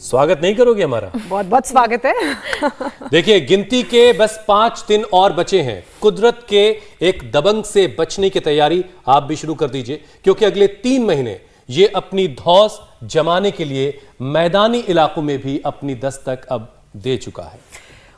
स्वागत नहीं करोगे हमारा? बहुत बहुत स्वागत है। देखिए, गिनती के बस 5 दिन और बचे हैं। कुदरत के एक दबंग से बचने की तैयारी आप भी शुरू कर दीजिए, क्योंकि अगले 3 महीने ये अपनी धौंस जमाने के लिए मैदानी इलाकों में भी अपनी दस्तक अब दे चुका है।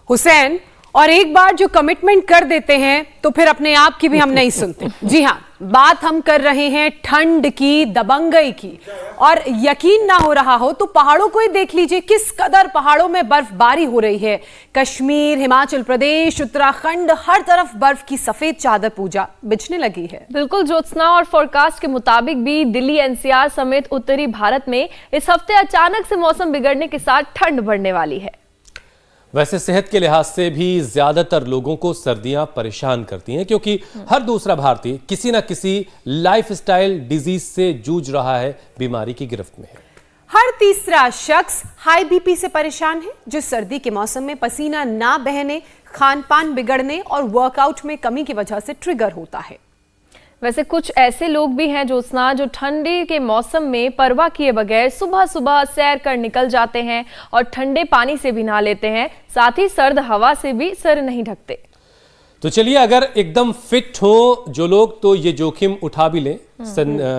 हुसैन, और एक बार जो कमिटमेंट कर देते हैं तो फिर अपने आप की भी हम नहीं सुनते। जी हां, बात हम कर रहे हैं ठंड की, दबंगई की। और यकीन ना हो रहा हो तो पहाड़ों को ही देख लीजिए, किस कदर पहाड़ों में बर्फबारी हो रही है। कश्मीर, हिमाचल प्रदेश, उत्तराखंड, हर तरफ बर्फ की सफेद चादर पूजा बिछने लगी है। बिल्कुल ज्योत्सना, और फोरकास्ट के मुताबिक भी दिल्ली, एनसीआर समेत उत्तरी भारत में इस हफ्ते अचानक से मौसम बिगड़ने के साथ ठंड बढ़ने वाली है। वैसे सेहत के लिहाज से भी ज्यादातर लोगों को सर्दियां परेशान करती हैं, क्योंकि हर दूसरा भारतीय किसी ना किसी लाइफस्टाइल डिजीज से जूझ रहा है, बीमारी की गिरफ्त में है। हर तीसरा शख्स हाई बीपी से परेशान है, जो सर्दी के मौसम में पसीना ना बहने, खान पान बिगड़ने और वर्कआउट में कमी की वजह से ट्रिगर होता है। वैसे कुछ ऐसे लोग भी हैं ज्योत्सना, जो ठंडी के मौसम में परवाह किए बगैर सुबह सुबह सैर कर निकल जाते हैं और ठंडे पानी से भी नहा लेते हैं, साथ ही सर्द हवा से भी सर नहीं ढकते। तो चलिए, अगर एकदम फिट हो जो लोग तो ये जोखिम उठा भी लें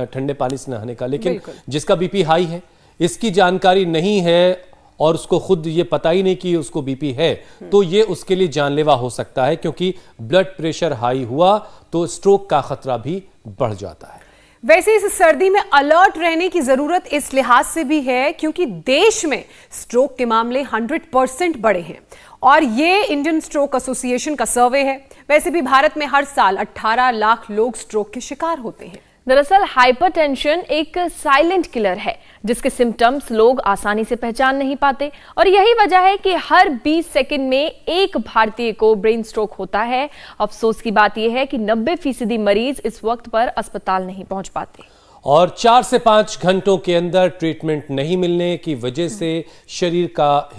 ठंडे पानी से नहाने का, लेकिन जिसका बीपी हाई है, इसकी जानकारी नहीं है और उसको खुद ये पता ही नहीं कि उसको बीपी है, तो ये उसके लिए जानलेवा हो सकता है, क्योंकि ब्लड प्रेशर हाई हुआ तो स्ट्रोक का खतरा भी बढ़ जाता है। वैसे इस सर्दी में अलर्ट रहने की जरूरत इस लिहाज से भी है क्योंकि देश में स्ट्रोक के मामले 100% बढ़े हैं, और ये इंडियन स्ट्रोक एसोसिएशन का सर्वे है। वैसे भी भारत में हर साल 18 लाख लोग स्ट्रोक के शिकार होते हैं। दरअसल हाइपरटेंशन एक साइलेंट किलर है, जिसके सिम्टम्स लोग आसानी से पहचान नहीं पाते, और यही वजह है कि हर 20 सेकंड में एक भारतीय को ब्रेन स्ट्रोक होता है। अफसोस की बात यह है कि 90% मरीज इस वक्त पर अस्पताल नहीं पहुंच पाते, और 4 से 5 घंटों के अंदर ट्रीटमेंट नहीं मिलने की वजह से शरीर का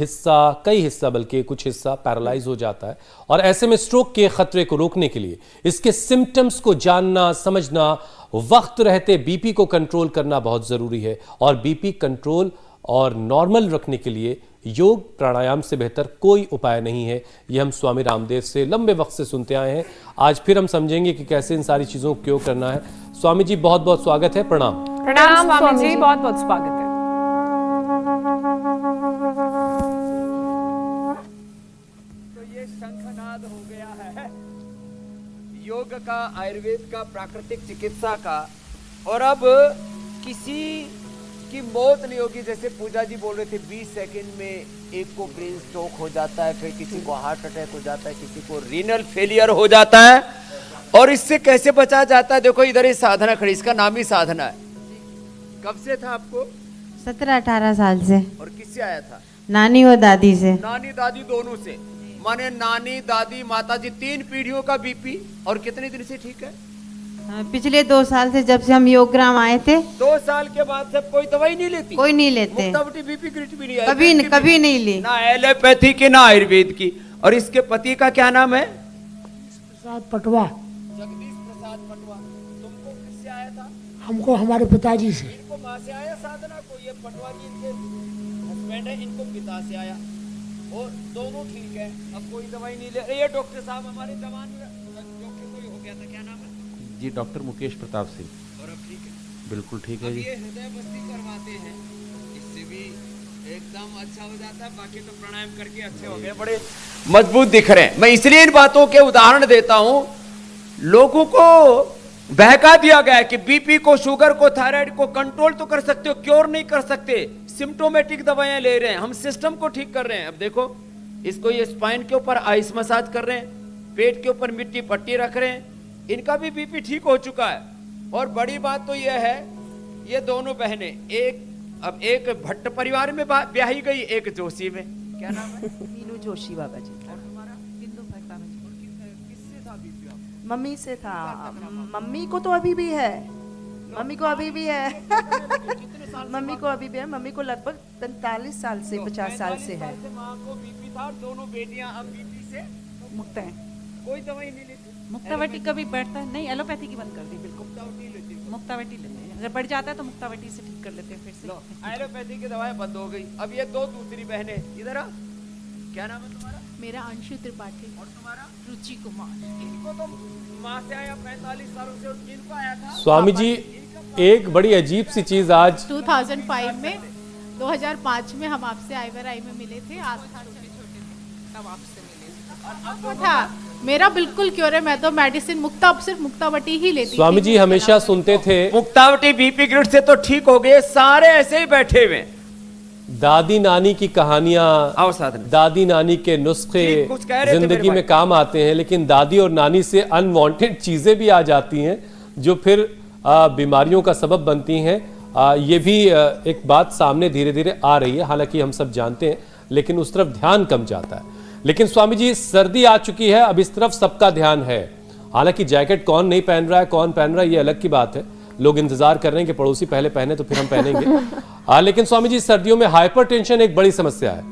कई हिस्सा बल्कि कुछ हिस्सा पैरालाइज हो जाता है। और ऐसे में स्ट्रोक के खतरे को रोकने के लिए इसके सिम्टम्स को जानना, समझना, वक्त रहते बीपी को कंट्रोल करना बहुत जरूरी है। और बीपी कंट्रोल और नॉर्मल रखने के लिए योग प्राणायाम से बेहतर कोई उपाय नहीं है। ये हम स्वामी रामदेव से लंबे वक्त से सुनते आए हैं। आज फिर हम समझेंगे कि कैसे इन सारी चीजों को क्यों करना है। स्वामी जी, बहुत बहुत स्वागत है। प्रणाम। प्रणाम स्वामी जी, बहुत बहुत स्वागत है। तो ये शंखनाद हो गया है योग का, आयुर्वेद का, प्राकृतिक चिकित्सा का। और अब किसी की मौत नहीं होगी। जैसे पूजा जी बोल रहे थे, 20 सेकंड में एक को ब्रेन स्ट्रोक हो जाता है, फिर किसी को हार्ट अटैक हो जाता है, किसी को रीनल फेलियर हो जाता है। और इससे कैसे बचा जाता है? देखो इधर ये साधना खड़ी, इसका नाम ही साधना है। कब से था आपको? 17-18 साल से। और किससे आया था? नानी और दादी से। नानी दादी दोनों से, माने नानी दादी माता जी 3 पीढ़ियों का बीपी। और कितने दिन से ठीक है? पिछले 2 साल से, जब से हम योगग्राम आए थे। 2 साल के बाद से कोई दवाई नहीं लेती? कोई नहीं लेते, मुक्तावटी बीपी ग्रिट भी नहीं, कभी नहीं ली, ना एलोपैथी की ना आयुर्वेद की। और इसके पति का क्या नाम है? प्रसाद पटवा। जगदीश प्रसाद पटवा। तुमको किससे आया था? हमको हमारे पिताजी से। इनको माँ से आया साधना को? ये पटवा जी इनके हस्बैंड है, इनको पिता से आया। और दोनों ठीक है, अब कोई दवाई नहीं ले। ये डॉक्टर साहब हमारे जवान डॉक्टर कोई हो गया था, क्या नाम है जी? डॉक्टर मुकेश प्रताप सिंह। और अब ठीक है? बिल्कुल ठीक है जी। ये हृदय बस्ती करवाते हैं, इससे भी एकदम अच्छा हो जाता है। बाकी तो प्राणायाम करके अच्छे हो गए, बड़े मजबूत दिख रहे हैं। मैं इसलिए इन बातों के उदाहरण देता हूं। लोगों को बहका दिया गया है कि बीपी को, शुगर को, थायराइड को कंट्रोल तो कर सकते हो, क्योर नहीं कर सकते। सिम्टोमेटिक दवाइयां ले रहे हैं, हम सिस्टम को ठीक कर रहे हैं। अब देखो, इसको ये स्पाइन के ऊपर आइस मसाज कर रहे हैं, पेट के ऊपर मिट्टी पट्टी रख रहे हैं, इनका भी बीपी ठीक हो चुका है। और बड़ी बात तो यह है, ये दोनों बहनें अब एक भट्ट परिवार में ब्याही गई, एक जोशी में। क्या नाम है? मीनू जोशी बाबा जी। और तुम्हारा? बिंदु भट्ट बाबा जी। किससे था बीपी आपका? मम्मी से था। मम्मी को तो अभी भी है, मम्मी को अभी भी है। मम्मी को अभी भी है। मम्मी को लगभग 45 साल से 50 साल से है। माँ को बीपी था, दोनों बेटियां अब बीपी से मुक्त है। कोई दवाई नहीं लेती? मुक्तावटी कभी बैठता है नहीं, एलोपैथी की बंद कर दी बिल्कुल। मुक्तावटी लेते हैं। अगर बढ़ जाता है तो मुक्तावटी से ठीक कर लेते हैं फिर से। लो एलोपैथी की दवाएं बंद हो गई। अब ये दो दूसरी बहनें इधर आ, क्या नाम है तुम्हारा? मेरा अंशु त्रिपाठी। और तुम्हारा? रुचि कुमार। इनको तो माँ से आया 45 सालों से, इनको आया था। स्वामी जी एक बड़ी अजीब सी चीज आज 2005 में 2005 में हम आपसे आईवरआई में मिले थे, आज छोटे छोटे तब आपसे मिले थे। था मेरा बिल्कुल क्योर है, मैं तो मेडिसिन सिर्फ मुक्तावटी ही लेती थी। स्वामी जी हमेशा सुनते थे मुक्तावटी बीपी ग्रिड से तो ठीक हो गए, सारे ऐसे ही बैठे हुए। दादी नानी की कहानियां, आओ साथ में। दादी नानी के नुस्खे ठीक, कुछ कह रहे थे जिंदगी मेरे में भाई। काम आते हैं, लेकिन दादी और नानी से अनवांटेड चीजें भी आ जाती हैं जो फिर बीमारियों का सबब बनती हैं। ये भी एक बात सामने धीरे धीरे आ रही है, हालांकि हम सब जानते हैं, लेकिन उस तरफ ध्यान कम जाता है। लेकिन स्वामी जी सर्दी आ चुकी है, अब इस तरफ सबका ध्यान है। हालांकि जैकेट कौन नहीं पहन रहा है, कौन पहन रहा है, ये अलग की बात है। लोग इंतजार कर रहे हैं कि पड़ोसी पहले पहने तो फिर हम पहनेंगे। लेकिन स्वामी जी सर्दियों में हाइपरटेंशन एक बड़ी समस्या है।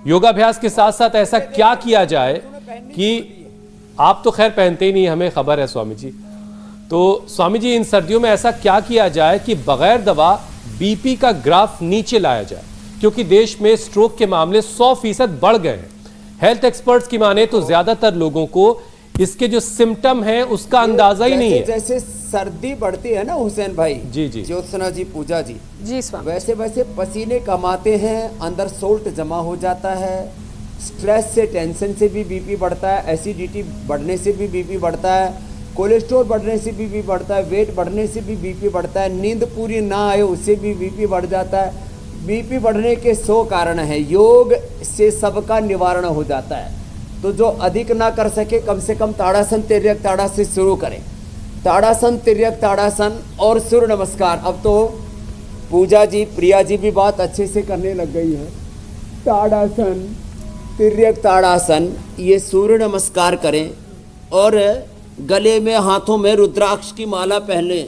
योगाभ्यास के साथ साथ ऐसा क्या किया जाए कि आप तो खैर पहनते ही नहीं, हमें खबर है स्वामी जी। तो स्वामी जी इन सर्दियों में ऐसा क्या किया जाए कि बगैर दवा बीपी का ग्राफ नीचे लाया जाए, क्योंकि देश में स्ट्रोक के मामले 100% बढ़ गए हैं। हेल्थ एक्सपर्ट्स की माने तो ज्यादातर लोगों को इसके जो सिम्टम है उसका अंदाजा ही नहीं है। जैसे सर्दी बढ़ती है ना हुसैन भाई, जी जी ज्योत्सना जी, पूजा जी, जी स्वामी। वैसे वैसे पसीने कमाते हैं, अंदर सोल्ट जमा हो जाता है, स्ट्रेस से टेंशन से भी बीपी बढ़ता है, एसिडिटी बढ़ने से भी बीपी बढ़ता है, कोलेस्ट्रॉल बढ़ने से भी बीपी बढ़ता है, वेट बढ़ने से भी बीपी बढ़ता है, नींद पूरी ना आए उससे भी बीपी बढ़ जाता है। बीपी बढ़ने के 100 कारण हैं, योग से सबका निवारण हो जाता है। तो जो अधिक ना कर सके कम से कम ताड़ासन तिर्यक ताड़ासन से शुरू करें। ताड़ासन तिर्यक ताड़ासन और सूर्य नमस्कार। अब तो पूजा जी, प्रिया जी भी बात अच्छे से करने लग गई है। ताड़ासन तिर्यक ताड़ासन, ये सूर्य नमस्कार करें और गले में हाथों में रुद्राक्ष की माला पहने।